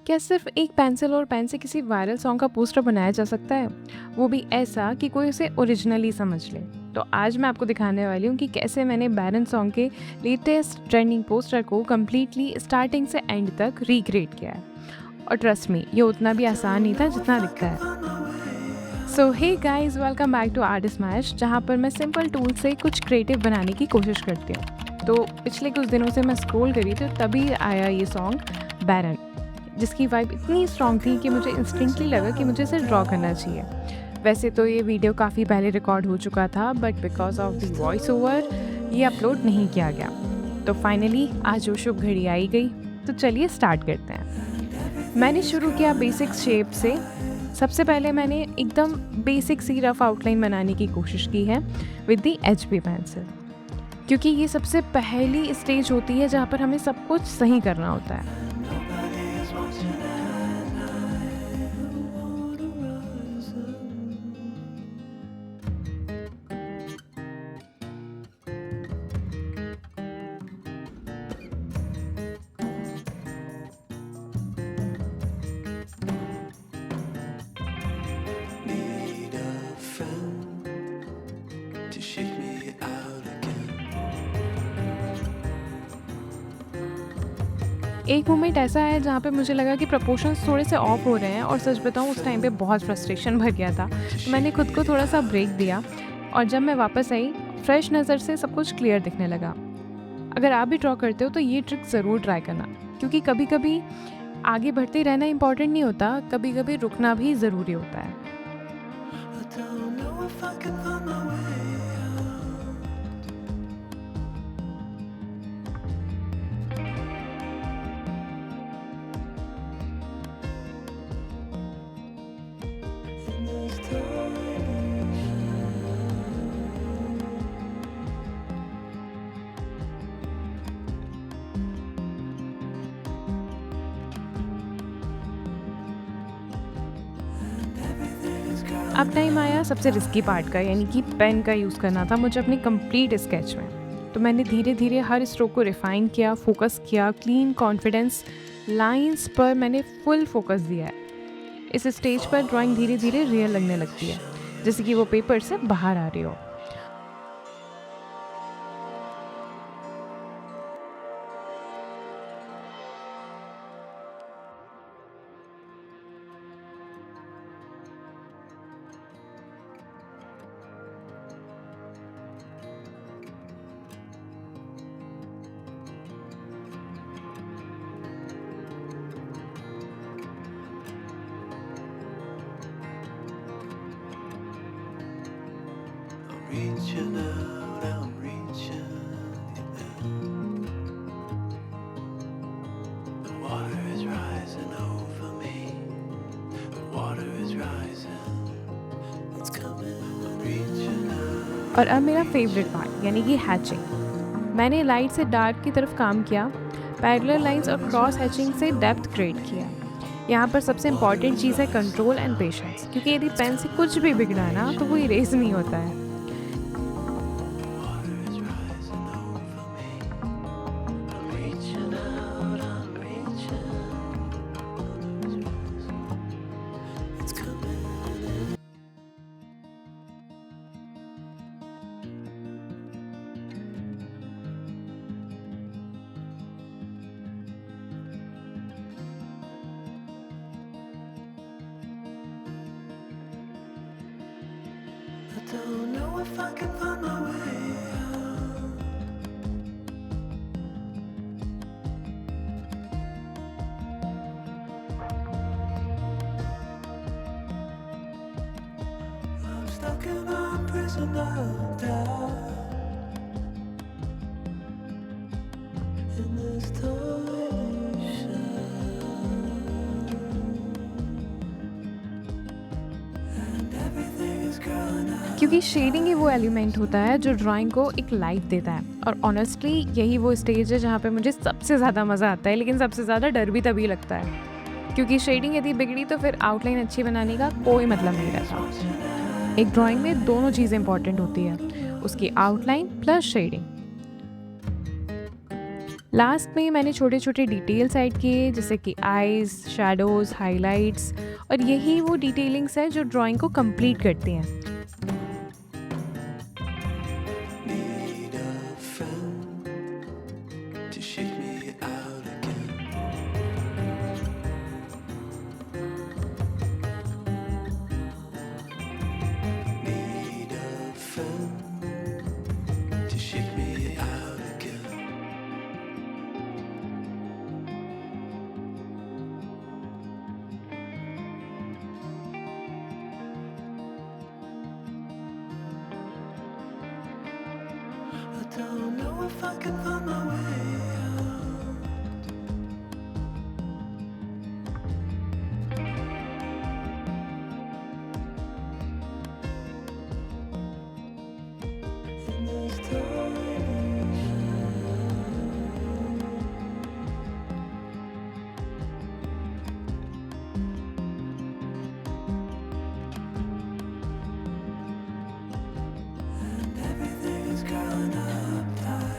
क्या सिर्फ एक पेंसिल और पेन से किसी वायरल सॉन्ग का पोस्टर बनाया जा सकता है? वो भी ऐसा कि कोई उसे ओरिजिनली समझ ले। तो आज मैं आपको दिखाने वाली हूँ कि कैसे मैंने बैरन सॉन्ग के लेटेस्ट ट्रेंडिंग पोस्टर को कम्प्लीटली स्टार्टिंग से एंड तक रिक्रिएट किया है। और ट्रस्ट मी, ये उतना भी आसान नहीं था जितना दिखता है। So hey guys, welcome back to Artist Mash, जहाँ पर मैं सिंपल टूल से कुछ क्रिएटिव बनाने की कोशिश करती हूँ। तो पिछले कुछ दिनों से मैं स्क्रॉल करी थी, तभी आया ये सॉन्ग बैरन, जिसकी वाइब इतनी स्ट्रॉन्ग थी कि मुझे इंस्टिंक्टली लगा कि मुझे इसे ड्रॉ करना चाहिए। वैसे तो ये वीडियो काफ़ी पहले रिकॉर्ड हो चुका था, but because of the voice over ये अपलोड नहीं किया गया। तो फाइनली आज वो शुभ घड़ी आई गई, तो चलिए स्टार्ट करते हैं। मैंने शुरू किया बेसिक शेप से। सबसे पहले मैंने एकदम बेसिक सी रफ आउटलाइन बनाने की कोशिश की है विद द एचबी पेंसिल, क्योंकि ये सबसे पहली स्टेज होती है जहाँ पर हमें सब कुछ सही करना होता है। Need a friend to shake me out again. एक मोमेंट ऐसा है जहाँ पे मुझे लगा कि प्रपोर्शंस थोड़े से ऑफ हो रहे हैं, और सच बताऊँ उस टाइम पे बहुत फ्रस्ट्रेशन भर गया था। तो मैंने खुद को थोड़ा सा ब्रेक दिया, और जब मैं वापस आई, फ्रेश नज़र से सब कुछ क्लियर दिखने लगा। अगर आप भी ड्रॉ करते हो तो ये ट्रिक ज़रूर ट्राई करना, क्योंकि कभी कभी आगे बढ़ते रहना इम्पॉर्टेंट नहीं होता, कभी कभी रुकना भी ज़रूरी होता है। I don't know if I can find my way out. In this अब टाइम आया सबसे रिस्की पार्ट का, यानी कि पेन का यूज़ करना था मुझे अपने कंप्लीट स्केच में। तो मैंने धीरे धीरे हर स्ट्रोक को रिफाइन किया, फोकस किया, क्लीन कॉन्फिडेंस लाइंस पर मैंने फुल फोकस दिया है। इस स्टेज पर ड्राइंग धीरे धीरे रियल लगने लगती है, जैसे कि वो पेपर से बाहर आ रही हो। I'm reaching out, I'm reaching in. The water is rising over me. The water is rising. It's coming. I'm reaching out. और अब मेरा फेवरेट पार्ट, यानी कि हैचिंग। मैंने लाइट से डार्क की तरफ काम किया, पैरेलल लाइंस और क्रॉस हैचिंग से डेप्थ क्रिएट किया। यहाँ पर सबसे इम्पॉर्टेंट चीज़ है कंट्रोल एंड पेशेंस, क्योंकि यदि पेन से कुछ भी बिगड़ा ना तो वो इरेज नहीं होता है। Water is rising over me. I'm reaching out, I'm reaching. It's coming. I don't know if I can find my way out. I'm stuck in a prison of doubt. In this torsion. And everything is growing out. क्योंकि shading ही वो element होता है जो drawing को एक life देता है, और ऑनेस्टली यही वो स्टेज है जहाँ पे मुझे सबसे ज़्यादा मज़ा आता है, लेकिन सबसे ज़्यादा डर भी तभी लगता है, क्योंकि शेडिंग यदि बिगड़ी तो फिर आउटलाइन अच्छी बनाने का कोई मतलब नहीं रहता। एक ड्राइंग में दोनों चीज़ें इंपॉर्टेंट होती है, उसकी आउटलाइन प्लस शेडिंग। लास्ट में मैंने छोटे-छोटे डिटेल्स ऐड किए जैसे कि आईज़, शैडोज़, हाइलाइट्स और यही वो डिटेलिंग्स हैं जो ड्राइंग को कंप्लीट करती हैं। Need a friend to shake me out again. Need a friend to shake me out again. I don't know if I can find my way out. In this tiny and everything is growing up fast.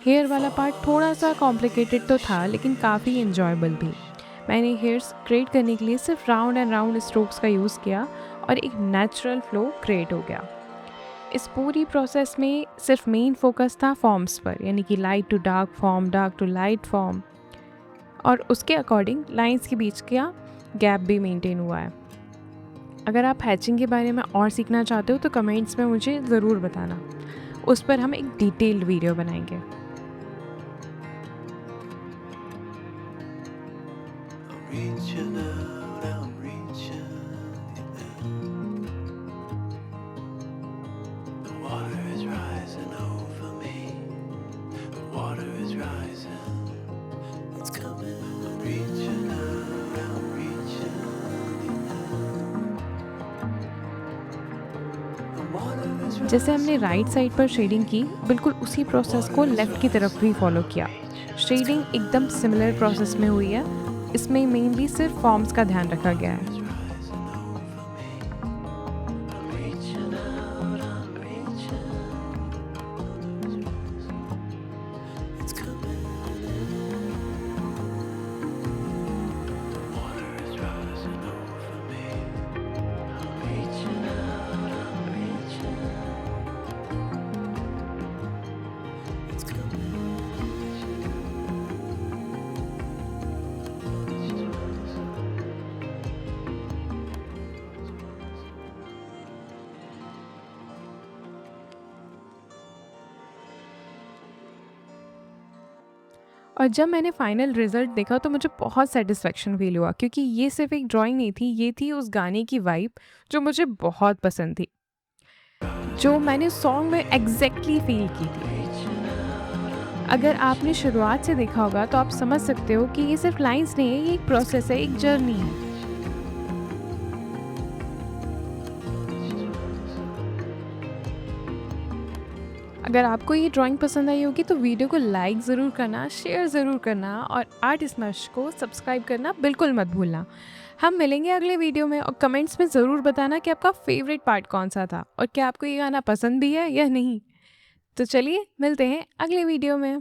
Hair वाला part थोड़ा सा complicated तो था लेकिन काफ़ी enjoyable भी। मैंने hairs create करने के लिए सिर्फ राउंड एंड राउंड स्ट्रोक्स का यूज़ किया और एक नेचुरल फ्लो क्रिएट हो गया। इस पूरी प्रोसेस में सिर्फ मेन फोकस था फॉर्म्स पर, यानी कि light to dark to light form, और उसके अकॉर्डिंग लाइंस के बीच का गैप भी मेंटेन हुआ है। अगर आप हैचिंग के बारे में और सीखना चाहते हो तो कमेंट्स में मुझे ज़रूर बताना, उस पर हम एक डिटेल्ड वीडियो बनाएंगे। I'm reaching out, I'm reaching in. The water is rising over me. The water is rising. It's coming. I'm reaching out, I'm reaching in. The water is rising. जैसे हमने राइट साइड पर shading की, बिल्कुल उसी process को left की तरफ भी फॉलो किया। शेडिंग एकदम सिमिलर प्रोसेस में हुई है, इसमें मेनली सिर्फ फॉर्म्स का ध्यान रखा गया है। और जब मैंने फाइनल रिज़ल्ट देखा तो मुझे बहुत सैटिस्फैक्शन फ़ील हुआ, क्योंकि ये सिर्फ़ एक ड्राइंग नहीं थी, ये थी उस गाने की वाइब जो मुझे बहुत पसंद थी, जो मैंने सॉन्ग में एग्ज़ैक्टली फ़ील की थी। अगर आपने शुरुआत से देखा होगा तो आप समझ सकते हो कि ये सिर्फ़ लाइन्स नहीं है, ये एक प्रोसेस है, एक जर्नी है। अगर आपको ये ड्राइंग पसंद आई होगी तो वीडियो को लाइक ज़रूर करना, शेयर ज़रूर करना और आर्ट स्मैश को सब्सक्राइब करना बिल्कुल मत भूलना। हम मिलेंगे अगले वीडियो में, और कमेंट्स में ज़रूर बताना कि आपका फेवरेट पार्ट कौन सा था और क्या आपको ये गाना पसंद भी है या नहीं। तो चलिए मिलते हैं अगले वीडियो में।